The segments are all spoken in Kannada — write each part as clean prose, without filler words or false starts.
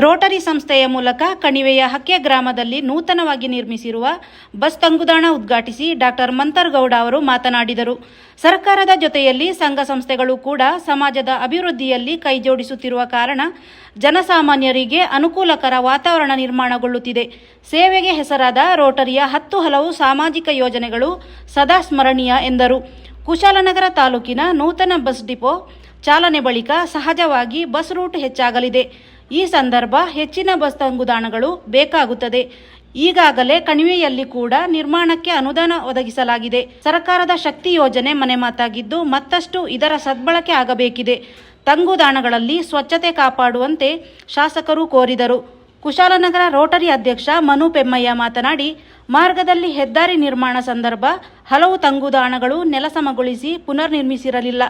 ರೋಟರಿ ಸಂಸ್ಥೆಯ ಮೂಲಕ ಕಣಿವೆಯ ಹಕ್ಕೆ ಗ್ರಾಮದಲ್ಲಿ ನೂತನವಾಗಿ ನಿರ್ಮಿಸಿರುವ ಬಸ್ ತಂಗುದಾಣ ಉದ್ಘಾಟಿಸಿ ಡಾಕ್ಟರ್ ಮಂತರ್ಗೌಡ ಅವರು ಮಾತನಾಡಿದರು. ಸರ್ಕಾರದ ಜೊತೆಯಲ್ಲಿ ಸಂಘ ಸಂಸ್ಥೆಗಳು ಕೂಡ ಸಮಾಜದ ಅಭಿವೃದ್ಧಿಯಲ್ಲಿ ಕೈಜೋಡಿಸುತ್ತಿರುವ ಕಾರಣ ಜನಸಾಮಾನ್ಯರಿಗೆ ಅನುಕೂಲಕರ ವಾತಾವರಣ ನಿರ್ಮಾಣಗೊಳ್ಳುತ್ತಿದೆ. ಸೇವೆಗೆ ಹೆಸರಾದ ರೋಟರಿಯ 10 ಹಲವು ಸಾಮಾಜಿಕ ಯೋಜನೆಗಳು ಸದಾ ಸ್ಮರಣೀಯ ಎಂದರು. ಕುಶಾಲನಗರ ತಾಲೂಕಿನ ನೂತನ ಬಸ್ ಡಿಪೋ ಚಾಲನೆ ಬಳಿಕ ಸಹಜವಾಗಿ ಬಸ್ ರೂಟ್ ಹೆಚ್ಚಾಗಲಿದೆ. ಈ ಸಂದರ್ಭ ಹೆಚ್ಚಿನ ಬಸ್ ತಂಗುದಾಣಗಳು ಬೇಕಾಗುತ್ತದೆ. ಈಗಾಗಲೇ ಕಣಿವೆಯಲ್ಲಿ ಕೂಡ ನಿರ್ಮಾಣಕ್ಕೆ ಅನುದಾನ ಒದಗಿಸಲಾಗಿದೆ. ಸರ್ಕಾರದ ಶಕ್ತಿ ಯೋಜನೆ ಮನೆ ಮಾತಾಗಿದ್ದು ಮತ್ತಷ್ಟು ಇದರ ಸದ್ಬಳಕೆ ಆಗಬೇಕಿದೆ. ತಂಗುದಾಣಗಳಲ್ಲಿ ಸ್ವಚ್ಛತೆ ಕಾಪಾಡುವಂತೆ ಶಾಸಕರು ಕೋರಿದರು. ಕುಶಾಲನಗರ ರೋಟರಿ ಅಧ್ಯಕ್ಷ ಮನು ಪೆಮ್ಮಯ್ಯ ಮಾತನಾಡಿ, ಮಾರ್ಗದಲ್ಲಿ ಹೆದ್ದಾರಿ ನಿರ್ಮಾಣ ಸಂದರ್ಭ ಹಲವು ತಂಗುದಾಣಗಳು ನೆಲಸಮಗೊಳಿಸಿ ಪುನರ್ ನಿರ್ಮಿಸಿರಲಿಲ್ಲ.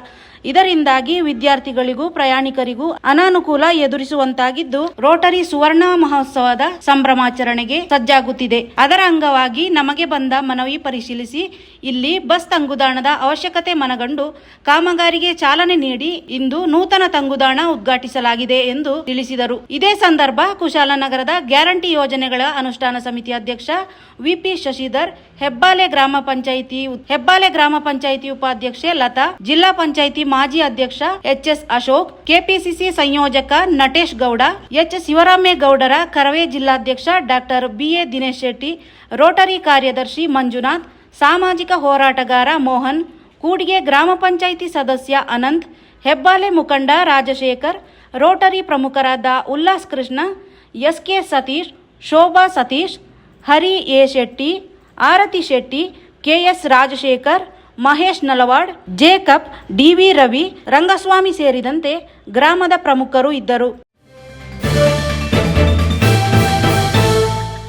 ಇದರಿಂದಾಗಿ ವಿದ್ಯಾರ್ಥಿಗಳಿಗೂ ಪ್ರಯಾಣಿಕರಿಗೂ ಅನಾನುಕೂಲ ಎದುರಿಸುವಂತಾಗಿದ್ದು, ರೋಟರಿ ಸುವರ್ಣ ಮಹೋತ್ಸವದ ಸಂಭ್ರಮಾಚರಣೆಗೆ ಸಜ್ಜಾಗುತ್ತಿದೆ. ಅದರ ಅಂಗವಾಗಿ ನಮಗೆ ಬಂದ ಮನವಿ ಪರಿಶೀಲಿಸಿ ಇಲ್ಲಿ ಬಸ್ ತಂಗುದಾಣದ ಅವಶ್ಯಕತೆ ಮನಗಂಡು ಕಾಮಗಾರಿಗೆ ಚಾಲನೆ ನೀಡಿ ಇಂದು ನೂತನ ತಂಗುದಾಣ ಉದ್ಘಾಟಿಸಲಾಗಿದೆ ಎಂದು ತಿಳಿಸಿದರು. ಇದೇ ಸಂದರ್ಭ ಕುಶಾಲನಗರದ ಗ್ಯಾರಂಟಿ ಯೋಜನೆಗಳ ಅನುಷ್ಠಾನ ಸಮಿತಿ ಅಧ್ಯಕ್ಷ ವಿಪಿ ಶಶಿಧರ್, ಹೆಬ್ಬಾಲೆ ಗ್ರಾಮ ಪಂಚಾಯಿತಿ ಉಪಾಧ್ಯಕ್ಷೆ ಲತಾ, ಜಿಲ್ಲಾ ಪಂಚಾಯಿತಿ ಮಾಜಿ ಅಧ್ಯಕ್ಷ ಎಚ್ಎಸ್ ಅಶೋಕ್, ಕೆಪಿಸಿಸಿ ಸಂಯೋಜಕ ನಟೇಶ್ ಗೌಡ, ಎಚ್ ಶಿವರಾಮೇಗೌಡರ, ಕರವೇ ಜಿಲ್ಲಾಧ್ಯಕ್ಷ doctor BA Dinesh Shetty, Rotary ಕಾರ್ಯದರ್ಶಿ ಮಂಜುನಾಥ್, ಸಾಮಾಜಿಕ ಹೋರಾಟಗಾರ ಮೋಹನ್, ಕೂಡಿಗೆ ಗ್ರಾಮ ಪಂಚಾಯಿತಿ ಸದಸ್ಯ ಅನಂತ್, ಹೆಬ್ಬಾಲೆ ಮುಖಂಡ ರಾಜಶೇಖರ್, ರೋಟರಿ ಪ್ರಮುಖರಾದ Ullas Krishna, S K Satish, Shobha Satish, Hari A Shetty, Aarti Shetty, K S Rajashekar, Mahesh Nalawad, Jacob, D V Ravi, Rangaswamy ಸೇರಿದಂತೆ ಗ್ರಾಮದ ಪ್ರಮುಖರು ಇದ್ದರು.